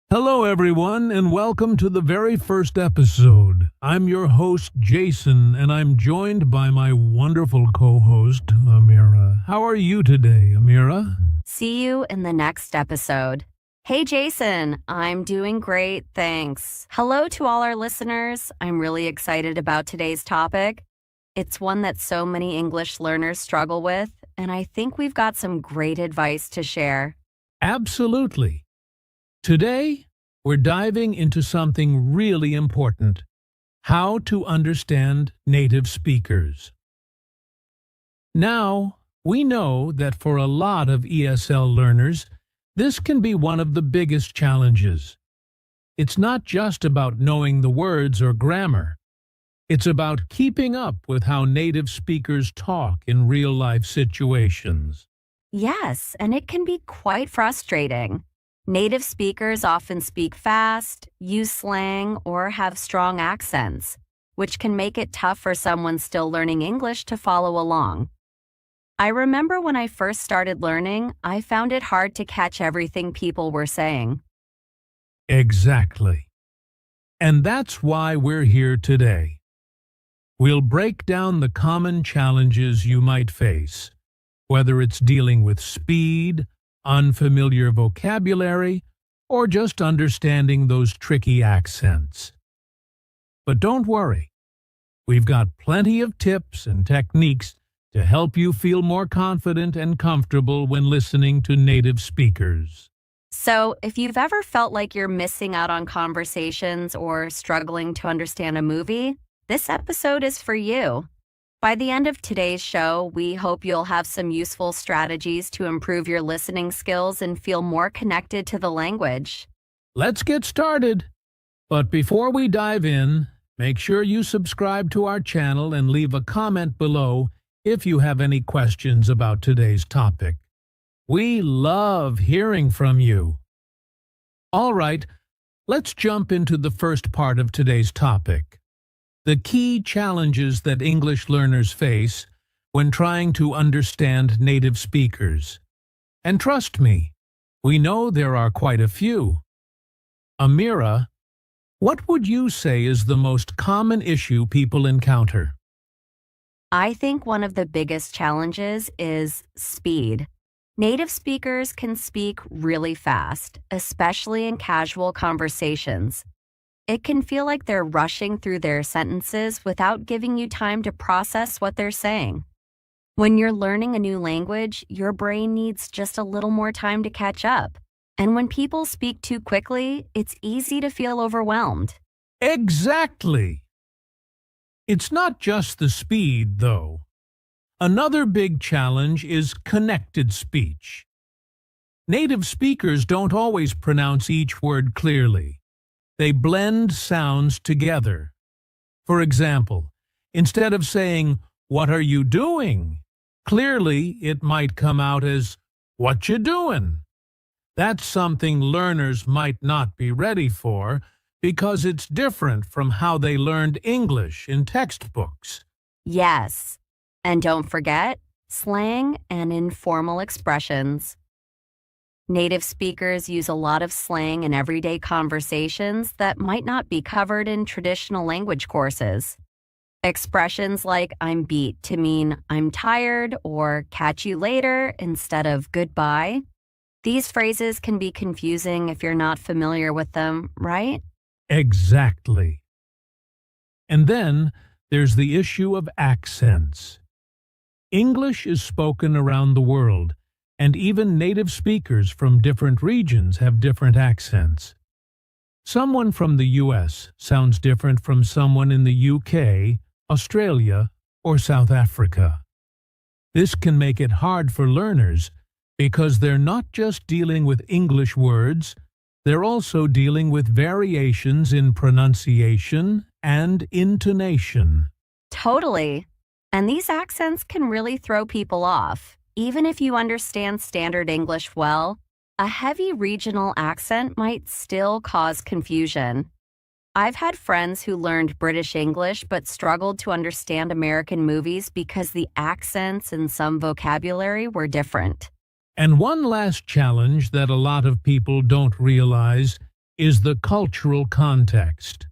Hello, everyone, and welcome to the very first episode. I'm your host, Jason, and I'm joined by my wonderful co host, Amira. How are you today, Amira? See you in the next episode. Hey, Jason, I'm doing great, thanks. Hello to all our listeners. I'm really excited about today's topic. It's one that so many English learners struggle with, and I think we've got some great advice to share. Absolutely. Today, we're diving into something really important: how to understand native speakers. Now, we know that for a lot of ESL learners, this can be one of the biggest challenges. It's not just about knowing the words or grammar. It's about keeping up with how native speakers talk in real-life situations. Yes, and it can be quite frustrating. Native speakers often speak fast, use slang, or have strong accents, which can make it tough for someone still learning English to follow along. I remember when I first started learning, I found it hard to catch everything people were saying. Exactly. And that's why we're here today. We'll break down the common challenges you might face, whether it's dealing with speed, unfamiliar vocabulary, or just understanding those tricky accents. But don't worry, we've got plenty of tips and techniques to help you feel more confident and comfortable when listening to native speakers. So, if you've ever felt like you're missing out on conversations or struggling to understand a movie, this episode is for you. By the end of today's show, we hope you'll have some useful strategies to improve your listening skills and feel more connected to the language. Let's get started. But before we dive in, make sure you subscribe to our channel and leave a comment below if you have any questions about today's topic. We love hearing from you. All right, let's jump into the first part of today's topic: the key challenges that English learners face when trying to understand native speakers. And trust me, we know there are quite a few. Amira, what would you say is the most common issue people encounter? I think one of the biggest challenges is speed. Native speakers can speak really fast, especially in casual conversations. It can feel like they're rushing through their sentences without giving you time to process what they're saying. When you're learning a new language, your brain needs just a little more time to catch up. And when people speak too quickly, it's easy to feel overwhelmed. Exactly. It's not just the speed, though. Another big challenge is connected speech. Native speakers don't always pronounce each word clearly. They blend sounds together. For example, instead of saying, "What are you doing?" clearly it might come out as, "What you doing?" That's something learners might not be ready for because it's different from how they learned English in textbooks. Yes. And don't forget slang and informal expressions. Native speakers use a lot of slang in everyday conversations that might not be covered in traditional language courses. Expressions like "I'm beat" to mean "I'm tired" or "catch you later" instead of "goodbye." These phrases can be confusing if you're not familiar with them, right? Exactly. And then there's the issue of accents. English is spoken around the world, and even native speakers from different regions have different accents. Someone from the US sounds different from someone in the UK, Australia, or South Africa. This can make it hard for learners because they're not just dealing with English words, they're also dealing with variations in pronunciation and intonation. Totally. And these accents can really throw people off. Even if you understand standard English well, a heavy regional accent might still cause confusion. I've had friends who learned British English but struggled to understand American movies because the accents and some vocabulary were different. And one last challenge that a lot of people don't realize is the cultural context.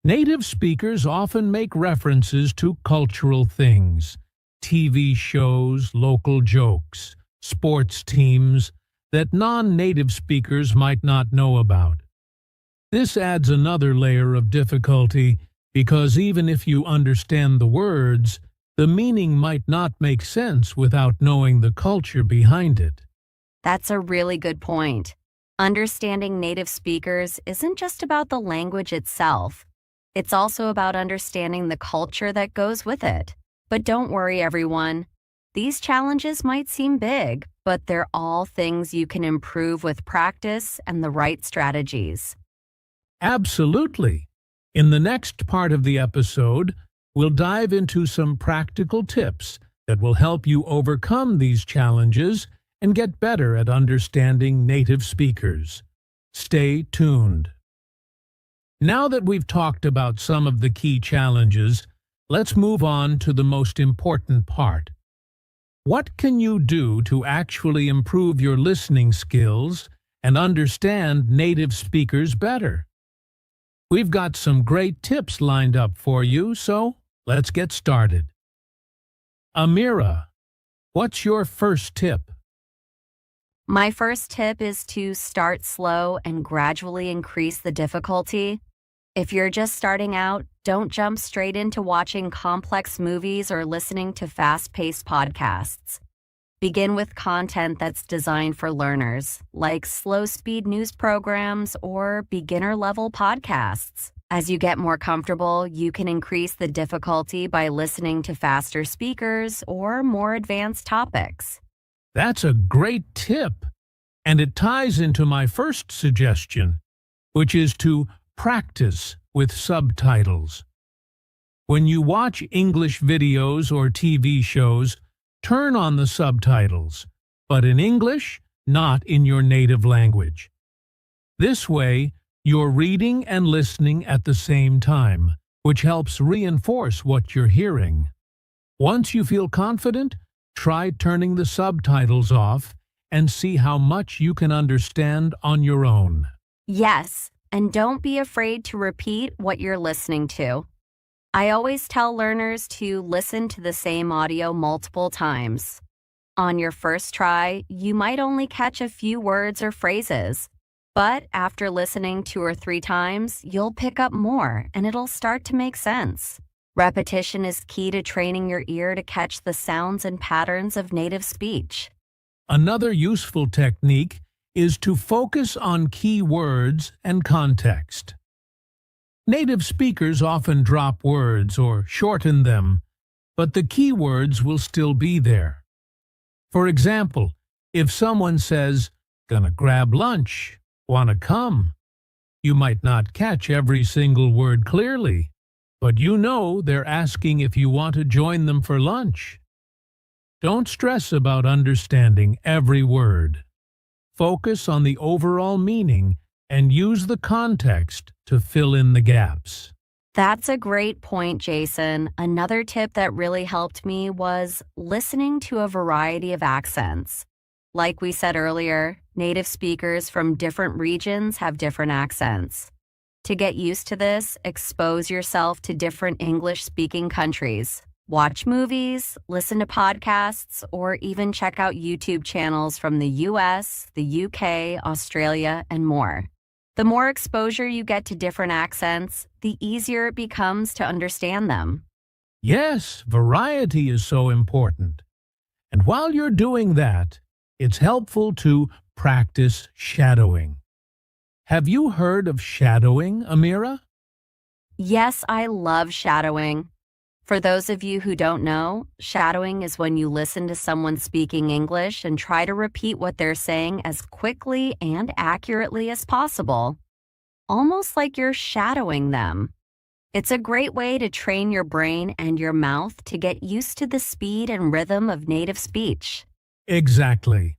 Native speakers often make references to cultural things, TV shows, local jokes, sports teams, that non-native speakers might not know about. This adds another layer of difficulty because even if you understand the words, the meaning might not make sense without knowing the culture behind it. That's a really good point. Understanding native speakers isn't just about the language itself. It's also about understanding the culture that goes with it. But don't worry, everyone. These challenges might seem big, but they're all things you can improve with practice and the right strategies. Absolutely. In the next part of the episode, we'll dive into some practical tips that will help you overcome these challenges and get better at understanding native speakers. Stay tuned. Now that we've talked about some of the key challenges, let's move on to the most important part. What can you do to actually improve your listening skills and understand native speakers better? We've got some great tips lined up for you, so let's get started. Amira, what's your first tip? My first tip is to start slow and gradually increase the difficulty. If you're just starting out, don't jump straight into watching complex movies or listening to fast-paced podcasts. Begin with content that's designed for learners, like slow-speed news programs or beginner-level podcasts. As you get more comfortable, you can increase the difficulty by listening to faster speakers or more advanced topics. That's a great tip, and it ties into my first suggestion, which is to practice with subtitles. When you watch English videos or TV shows, turn on the subtitles, but in English, not in your native language. This way, you're reading and listening at the same time, which helps reinforce what you're hearing. Once you feel confident, try turning the subtitles off and see how much you can understand on your own. Yes, and don't be afraid to repeat what you're listening to. I always tell learners to listen to the same audio multiple times. On your first try, you might only catch a few words or phrases, but after listening 2 or 3 times, you'll pick up more and it'll start to make sense. Repetition is key to training your ear to catch the sounds and patterns of native speech. Another useful technique is to focus on key words and context. Native speakers often drop words or shorten them, but the key words will still be there. For example, if someone says, "Gonna grab lunch, wanna come?" you might not catch every single word clearly, but you know they're asking if you want to join them for lunch. Don't stress about understanding every word. Focus on the overall meaning and use the context to fill in the gaps. That's a great point, Jason. Another tip that really helped me was listening to a variety of accents. Like we said earlier, native speakers from different regions have different accents. To get used to this, expose yourself to different English-speaking countries. Watch movies, listen to podcasts, or even check out YouTube channels from the US, the UK, Australia, and more. The more exposure you get to different accents, the easier it becomes to understand them. Yes, variety is so important. And while you're doing that, it's helpful to practice shadowing. Have you heard of shadowing, Amira? Yes, I love shadowing. For those of you who don't know, shadowing is when you listen to someone speaking English and try to repeat what they're saying as quickly and accurately as possible, almost like you're shadowing them. It's a great way to train your brain and your mouth to get used to the speed and rhythm of native speech. Exactly.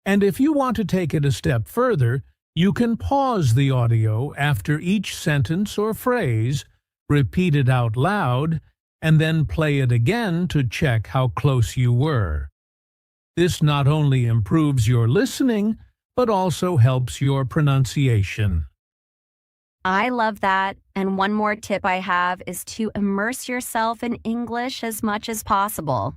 And if you want to take it a step further, you can pause the audio after each sentence or phrase, repeat it out loud, and then play it again to check how close you were. This not only improves your listening, but also helps your pronunciation. I love that. And one more tip I have is to immerse yourself in English as much as possible.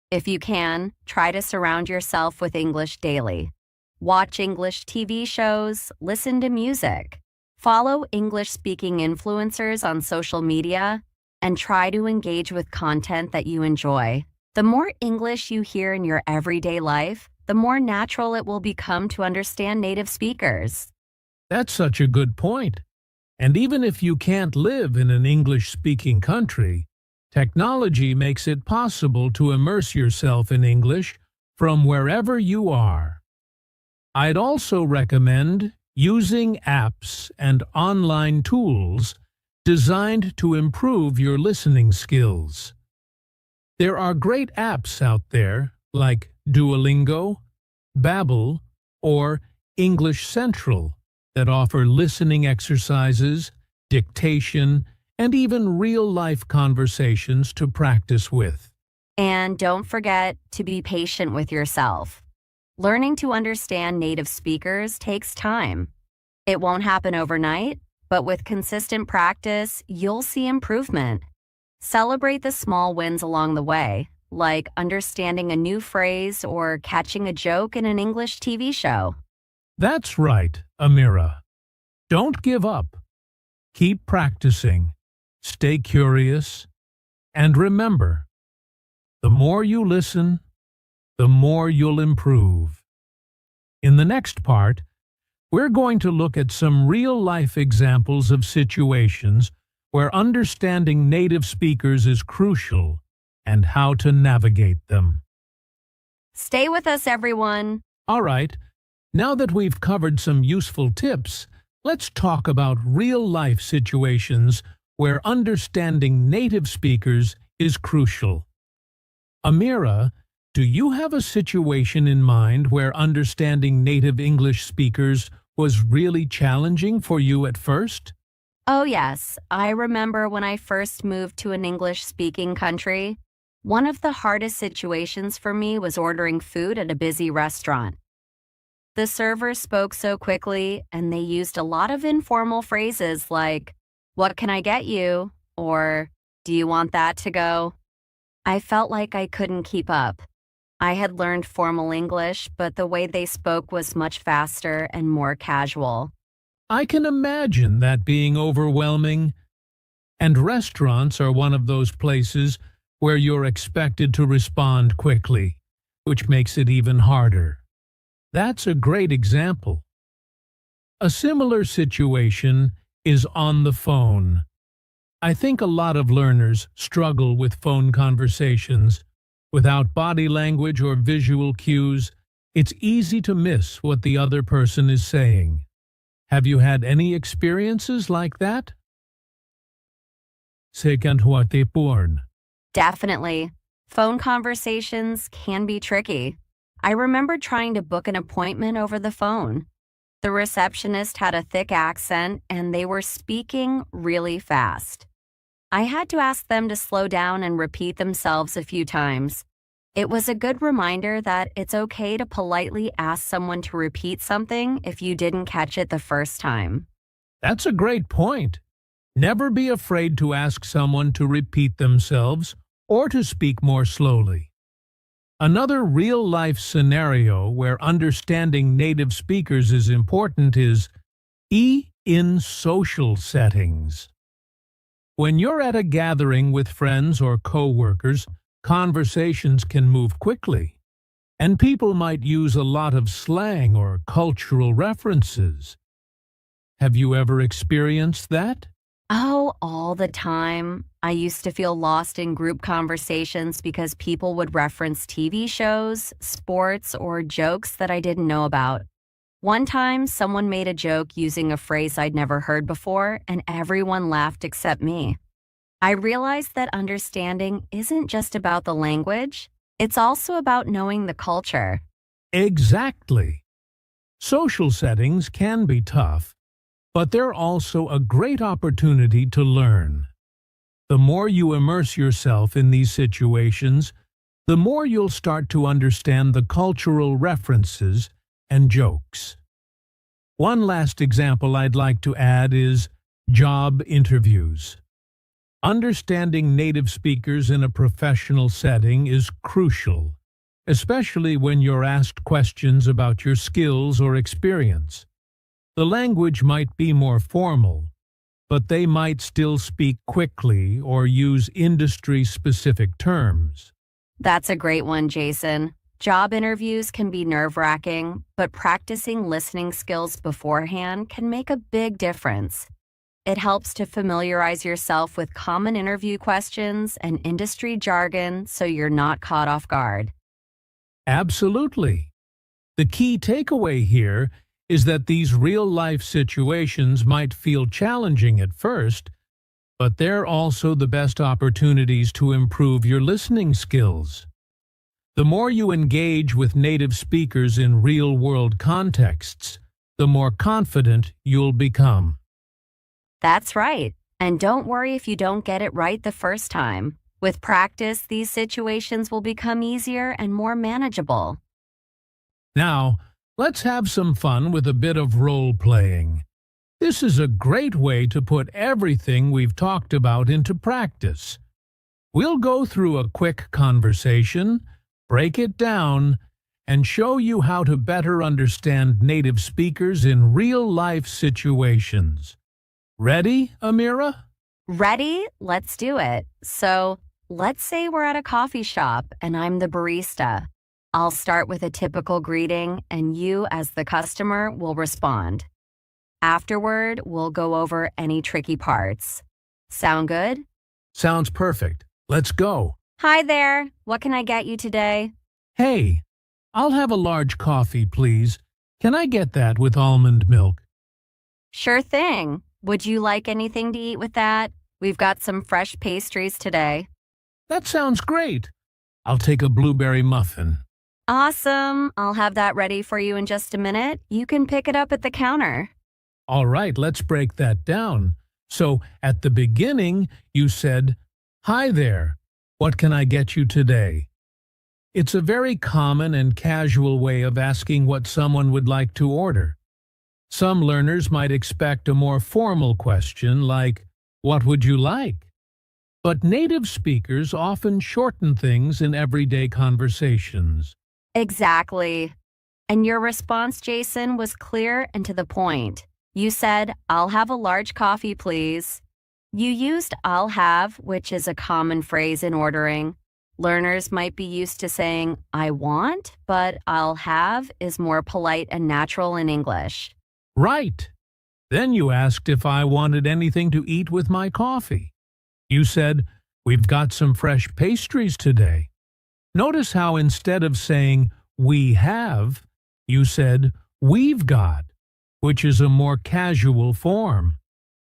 If you can, try to surround yourself with English daily. Watch English TV shows, listen to music, follow English-speaking influencers on social media, and try to engage with content that you enjoy. The more English you hear in your everyday life, the more natural it will become to understand native speakers. That's such a good point. And even if you can't live in an English-speaking country, technology makes it possible to immerse yourself in English from wherever you are. I'd also recommend using apps and online tools designed to improve your listening skills. There are great apps out there like Duolingo, Babbel, or English Central that offer listening exercises, dictation, and even real-life conversations to practice with. And don't forget to be patient with yourself. Learning to understand native speakers takes time. It won't happen overnight, but with consistent practice, you'll see improvement. Celebrate the small wins along the way, like understanding a new phrase or catching a joke in an English TV show. That's right, Amira. Don't give up. Keep practicing. Stay curious. And remember, the more you listen, the more you'll improve. In the next part, we're going to look at some real-life examples of situations where understanding native speakers is crucial and how to navigate them. Stay with us, everyone. All right, now that we've covered some useful tips, let's talk about real-life situations where understanding native speakers is crucial. Amira, do you have a situation in mind where understanding native English speakers was really challenging for you at first? Oh, yes. I remember when I first moved to an English-speaking country. One of the hardest situations for me was ordering food at a busy restaurant. The server spoke so quickly, and they used a lot of informal phrases like, "What can I get you?" or "Do you want that to go?" I felt like I couldn't keep up. I had learned formal English, but the way they spoke was much faster and more casual. I can imagine that being overwhelming. And restaurants are one of those places where you're expected to respond quickly, which makes it even harder. That's a great example. A similar situation is on the phone. I think a lot of learners struggle with phone conversations. Without body language or visual cues, it's easy to miss what the other person is saying. Have you had any experiences like that? Definitely. Phone conversations can be tricky. I remember trying to book an appointment over the phone. The receptionist had a thick accent and they were speaking really fast. I had to ask them to slow down and repeat themselves a few times. It was a good reminder that it's okay to politely ask someone to repeat something if you didn't catch it the first time. That's a great point. Never be afraid to ask someone to repeat themselves or to speak more slowly. Another real-life scenario where understanding native speakers is important is in social settings. When you're at a gathering with friends or co-workers, conversations can move quickly, and people might use a lot of slang or cultural references. Have you ever experienced that? Oh, all the time. I used to feel lost in group conversations because people would reference TV shows, sports, or jokes that I didn't know about. One time, someone made a joke using a phrase I'd never heard before, and everyone laughed except me. I realized that understanding isn't just about the language, it's also about knowing the culture. Exactly. Social settings can be tough, but they're also a great opportunity to learn. The more you immerse yourself in these situations, the more you'll start to understand the cultural references and jokes. One last example I'd like to add is Job interviews. Understanding native speakers in a professional setting is crucial, especially when you're asked questions about your skills or experience. The language might be more formal, but they might still speak quickly or use industry-specific terms. That's a great one, Jason. Job interviews can be nerve-wracking, but practicing listening skills beforehand can make a big difference. It helps to familiarize yourself with common interview questions and industry jargon so you're not caught off guard. Absolutely. The key takeaway here is that these real-life situations might feel challenging at first, but they're also the best opportunities to improve your listening skills. The more you engage with native speakers in real-world contexts, the more confident you'll become. That's right. And don't worry if you don't get it right the first time. With practice, these situations will become easier and more manageable. Now, let's have some fun with a bit of role-playing. This is a great way to put everything we've talked about into practice. We'll go through a quick conversation, break it down, and show you how to better understand native speakers in real-life situations. Ready, Amira? Ready? Let's do it. So, let's say we're at a coffee shop and I'm the barista. I'll start with a typical greeting and you, as the customer, will respond. Afterward, we'll go over any tricky parts. Sound good? Sounds perfect. Let's go. Hi there. What can I get you today? Hey, I'll have a large coffee, please. Can I get that with almond milk? Sure thing. Would you like anything to eat with that? We've got some fresh pastries today. That sounds great. I'll take a blueberry muffin. Awesome. I'll have that ready for you in just a minute. You can pick it up at the counter. All right, let's break that down. So, at the beginning, you said, "Hi there. What can I get you today?" It's a very common and casual way of asking what someone would like to order. Some learners might expect a more formal question like, "What would you like?" But native speakers often shorten things in everyday conversations. Exactly. And your response, Jason, was clear and to the point. You said, "I'll have a large coffee, please." You used "I'll have," which is a common phrase in ordering. Learners might be used to saying, "I want," but "I'll have" is more polite and natural in English. Right. Then you asked if I wanted anything to eat with my coffee. You said, "We've got some fresh pastries today." Notice how instead of saying, "we have," you said, "we've got," which is a more casual form.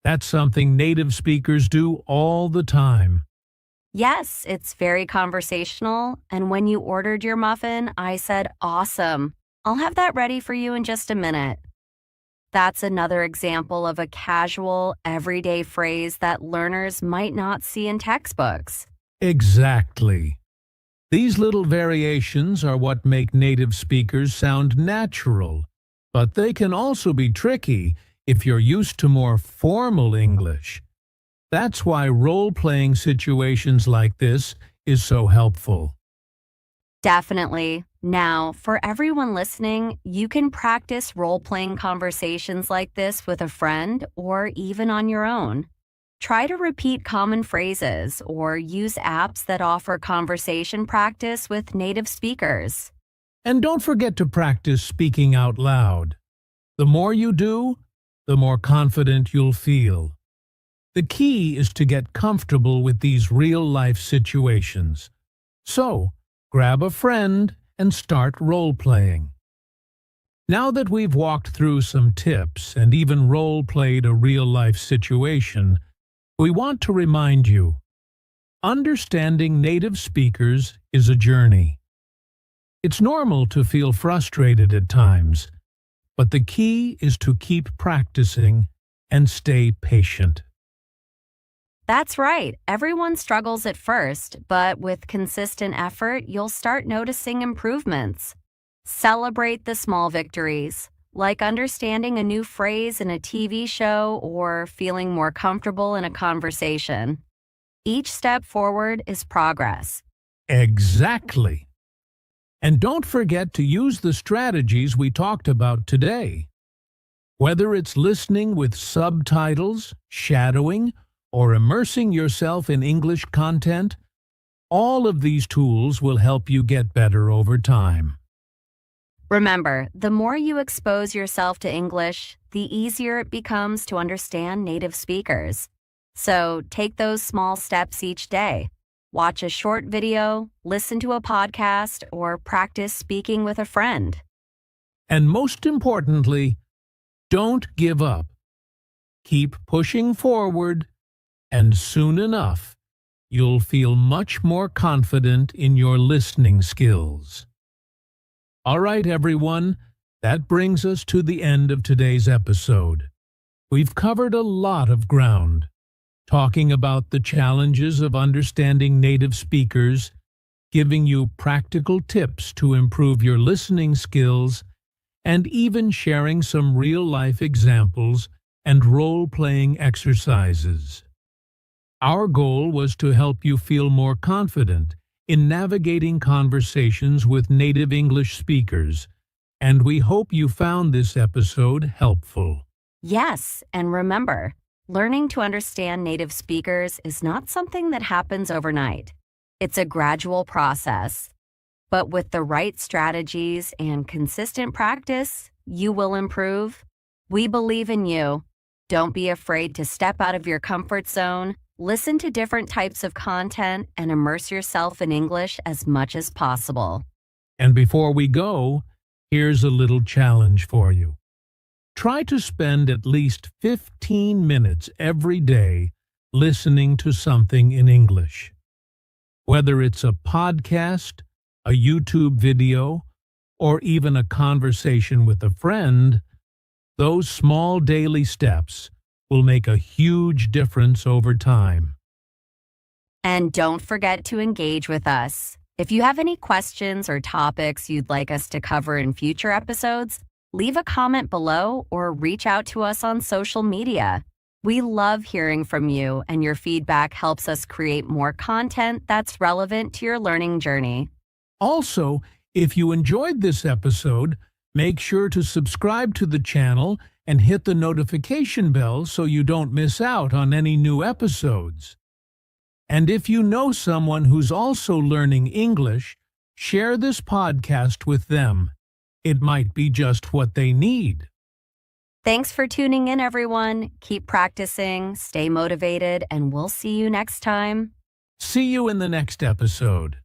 That's something native speakers do all the time. Yes, it's very conversational. And when you ordered your muffin, I said, "Awesome. I'll have that ready for you in just a minute." That's another example of a casual, everyday phrase that learners might not see in textbooks. Exactly. These little variations are what make native speakers sound natural, but they can also be tricky if you're used to more formal English. That's why role-playing situations like this is so helpful. Definitely. Now, for everyone listening, you can practice role-playing conversations like this with a friend or even on your own. Try to repeat common phrases or use apps that offer conversation practice with native speakers. And don't forget to practice speaking out loud. The more you do, the more confident you'll feel. The key is to get comfortable with these real-life situations. So, grab a friend and start role-playing. Now that we've walked through some tips and even role-played a real-life situation, we want to remind you, understanding native speakers is a journey. It's normal to feel frustrated at times, but the key is to keep practicing and stay patient. That's right. Everyone struggles at first, but with consistent effort, you'll start noticing improvements. Celebrate the small victories. like understanding a new phrase in a TV show or feeling more comfortable in a conversation. Each step forward is progress. Exactly. And don't forget to use the strategies we talked about today. Whether it's listening with subtitles, shadowing, or immersing yourself in English content, all of these tools will help you get better over time. Remember, the more you expose yourself to English, the easier it becomes to understand native speakers. So take those small steps each day. Watch a short video, listen to a podcast, or practice speaking with a friend. And most importantly, don't give up. Keep pushing forward, and soon enough, you'll feel much more confident in your listening skills. All right, everyone, that brings us to the end of today's episode. We've covered a lot of ground, talking about the challenges of understanding native speakers, giving you practical tips to improve your listening skills, and even sharing some real-life examples and role-playing exercises. Our goal was to help you feel more confident in navigating conversations with native English speakers, and we hope you found this episode helpful. Yes, and remember, learning to understand native speakers is not something that happens overnight. It's a gradual process. But with the right strategies and consistent practice, you will improve. We believe in you. Don't be afraid to step out of your comfort zone, listen to different types of content, and immerse yourself in English as much as possible. And before we go, here's a little challenge for you. Try to spend at least 15 minutes every day listening to something in English. Whether it's a podcast, a YouTube video, or even a conversation with a friend, those small daily steps will make a huge difference over time. And don't forget to engage with us. If you have any questions or topics you'd like us to cover in future episodes, leave a comment below or reach out to us on social media. We love hearing from you, and your feedback helps us create more content that's relevant to your learning journey. Also, if you enjoyed this episode, make sure to subscribe to the channel and hit the notification bell so you don't miss out on any new episodes. And if you know someone who's also learning English, share this podcast with them. It might be just what they need. Thanks for tuning in, everyone. Keep practicing, stay motivated, and we'll see you next time. See you in the next episode.